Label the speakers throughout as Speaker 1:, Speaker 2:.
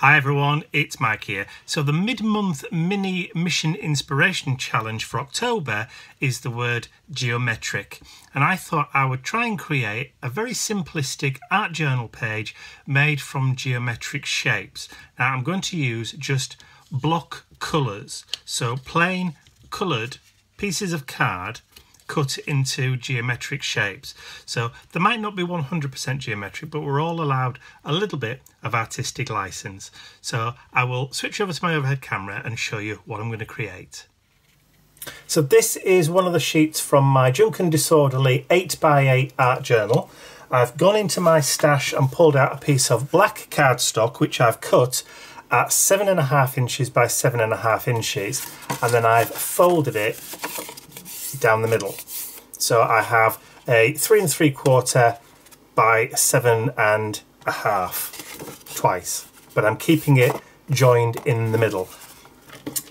Speaker 1: Hi everyone, it's Mike here. So the mid-month mini mission inspiration challenge for October is the word geometric, and I thought I would try and create a very simplistic art journal page made from geometric shapes. Now I'm going to use just block colours, so plain coloured pieces of card cut into geometric shapes. So they might not be 100% geometric, but we're all allowed a little bit of artistic license. So I will switch over to my overhead camera and show you what I'm going to create. So this is one of the sheets from my Junk and Disorderly 8x8 art journal. I've gone into my stash and pulled out a piece of black cardstock which I've cut at 7.5 inches by 7.5 inches, and then I've folded it down the middle. So I have a 3 3/4 by 7.5 twice, but I'm keeping it joined in the middle.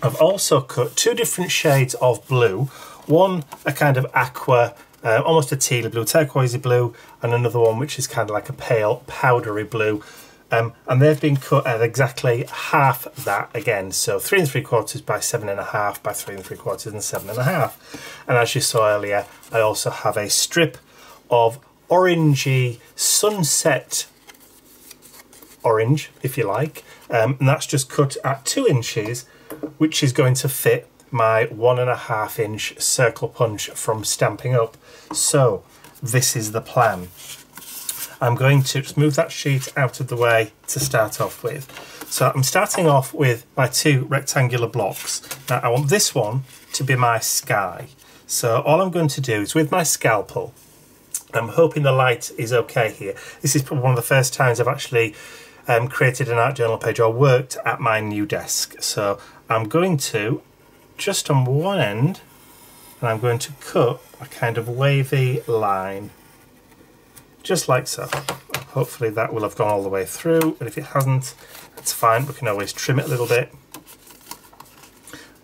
Speaker 1: I've also cut two different shades of blue, one a kind of aqua, almost a teal blue, turquoisey blue, and another one which is kind of like a pale powdery blue. And they've been cut at exactly half that again, so 3 3/4 by 7.5 by 3 3/4 and 7.5. And as you saw earlier, I also have a strip of orangey sunset orange, if you like, and that's just cut at 2 inches, which is going to fit my 1.5 inch circle punch from Stampin' Up. So this is the plan. I'm going to just move that sheet out of the way to start off with. So I'm starting off with my two rectangular blocks. Now I want this one to be my sky. So all I'm going to do is with my scalpel, I'm hoping the light is okay here. This is probably one of the first times I've actually created an art journal page or worked at my new desk. So I'm going to, just on one end, and I'm going to cut a kind of wavy line. Just like so. Hopefully that will have gone all the way through, and if it hasn't, it's fine. We can always trim it a little bit.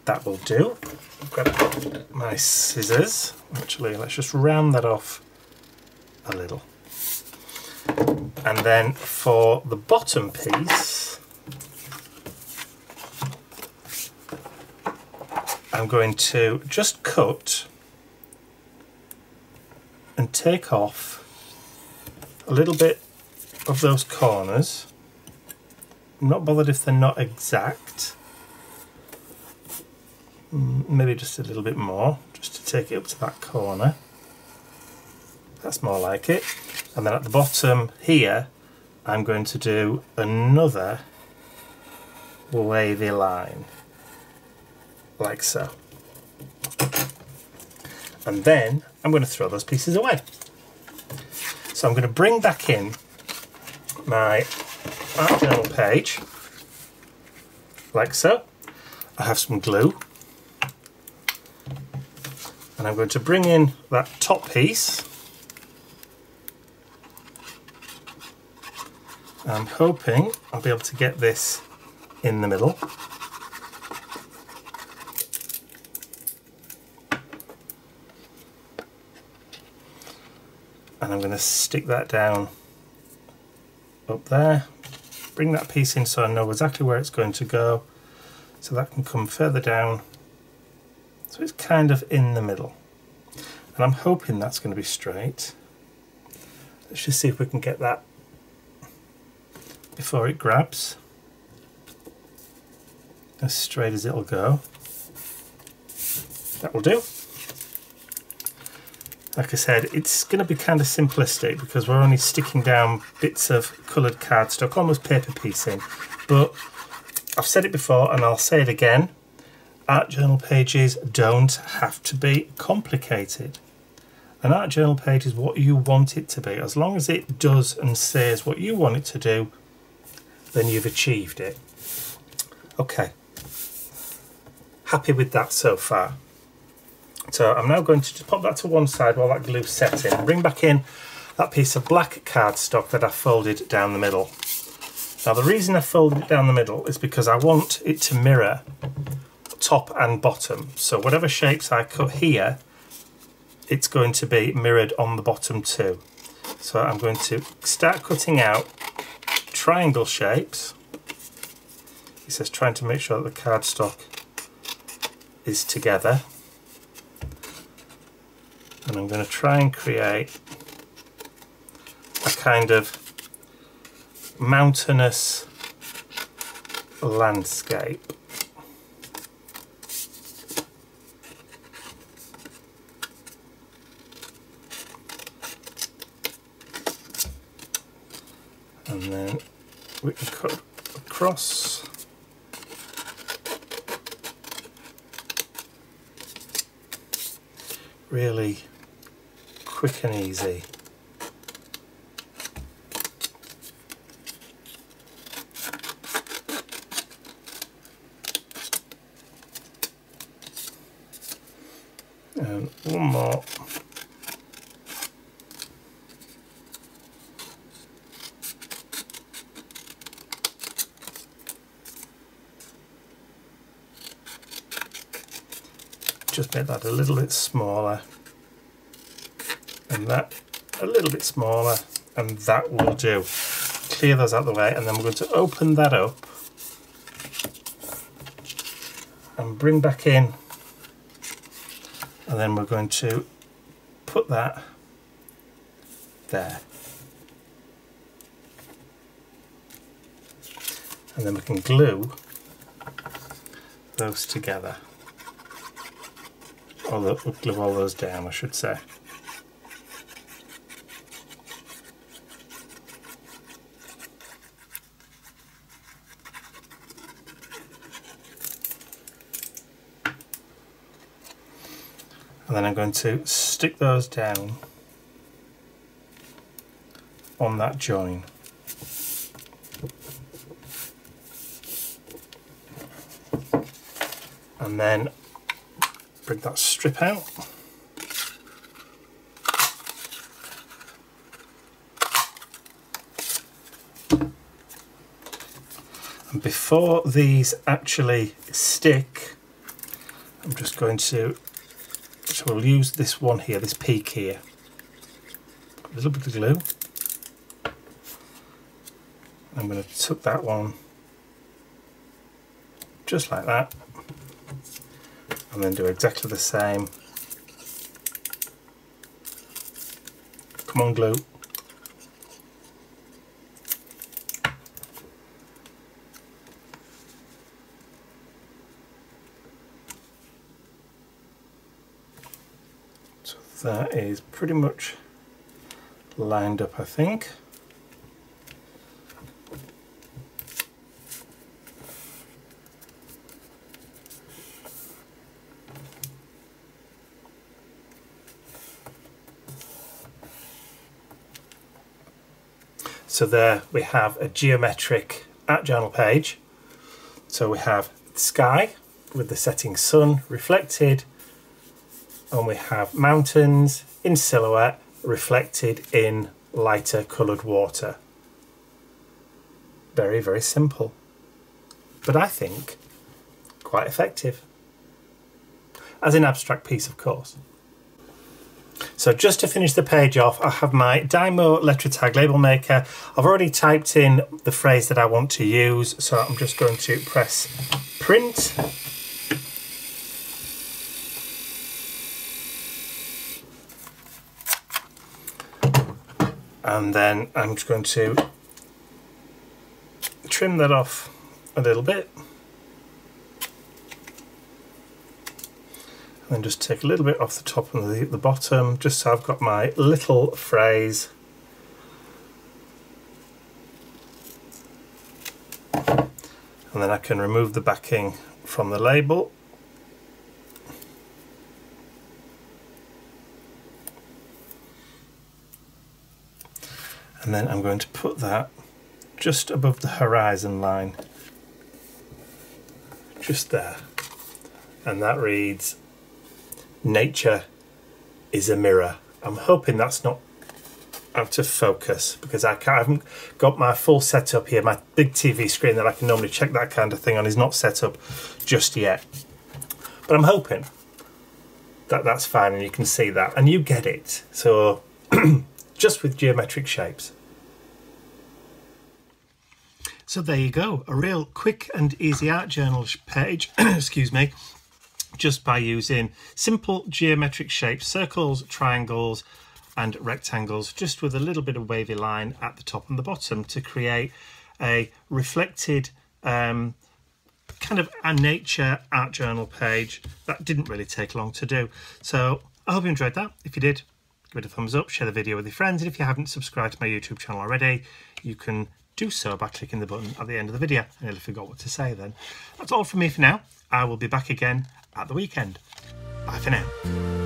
Speaker 1: That will do. Grab my scissors. Actually, let's just round that off a little. And then for the bottom piece, I'm going to just cut and take off a little bit of those corners. I'm not bothered if they're not exact. Maybe just a little bit more, just to take it up to that corner. That's more like it. And then at the bottom here, I'm going to do another wavy line, like so. And then I'm going to throw those pieces away. So I'm going to bring back in my art journal page, like so. I have some glue, and I'm going to bring in that top piece. I'm hoping I'll be able to get this in the middle. And I'm going to stick that down up there, bring that piece in so I know exactly where it's going to go, so that can come further down, so it's kind of in the middle. And I'm hoping that's going to be straight. Let's just see if we can get that before it grabs, as straight as it'll go. That will do. Like I said, it's going to be kind of simplistic because we're only sticking down bits of coloured cardstock, almost paper piecing. But I've said it before and I'll say it again, art journal pages don't have to be complicated. An art journal page is what you want it to be. As long as it does and says what you want it to do, then you've achieved it. Okay, happy with that so far. So I'm now going to just pop that to one side while that glue's setting, and bring back in that piece of black cardstock that I folded down the middle. Now the reason I folded it down the middle is because I want it to mirror top and bottom. So whatever shapes I cut here, it's going to be mirrored on the bottom too. So I'm going to start cutting out triangle shapes He says trying to make sure that the cardstock is together. And I'm going to try and create a kind of mountainous landscape. And then we can cut across. Really quick and easy. And one more. Just make that a little bit smaller, and that a little bit smaller, and that will do. Clear those out of the way, and then we're going to open that up and bring back in, and then we're going to put that there, and then we can glue those together. Or glue all those down, I should say. And then I'm going to stick those down on that join. And then bring that strip out. And before these actually stick, I'm just going to, so we'll use this one here, this peak here. A little bit of glue. I'm going to tuck that one just like that. And then do exactly the same. Come on, glue. So that is pretty much lined up, I think. So there we have a geometric art journal page. So we have sky with the setting sun reflected, and we have mountains in silhouette reflected in lighter coloured water. Very, very simple, but I think quite effective. As an abstract piece, of course. So just to finish the page off, I have my Dymo letter tag label maker. I've already typed in the phrase that I want to use, so I'm just going to press print. And then I'm just going to trim that off a little bit. And then just take a little bit off the top and the bottom, just so I've got my little phrase. And then I can remove the backing from the label. And then I'm going to put that just above the horizon line, just there. And that reads, "Nature is a mirror." I'm hoping that's not out of focus, because I haven't got my full setup here. My big TV screen that I can normally check that kind of thing on is not set up just yet. But I'm hoping that that's fine and you can see that and you get it. So just with geometric shapes. So there you go, a real quick and easy art journal page, excuse me, just by using simple geometric shapes, circles, triangles and rectangles, just with a little bit of wavy line at the top and the bottom to create a reflected kind of a nature art journal page. That didn't really take long to do. So I hope you enjoyed that. If you did, give it a thumbs up, share the video with your friends, and if you haven't subscribed to my YouTube channel already, you can do so by clicking the button at the end of the video. I nearly forgot what to say then. That's all from me for now. I will be back again at the weekend. Bye for now.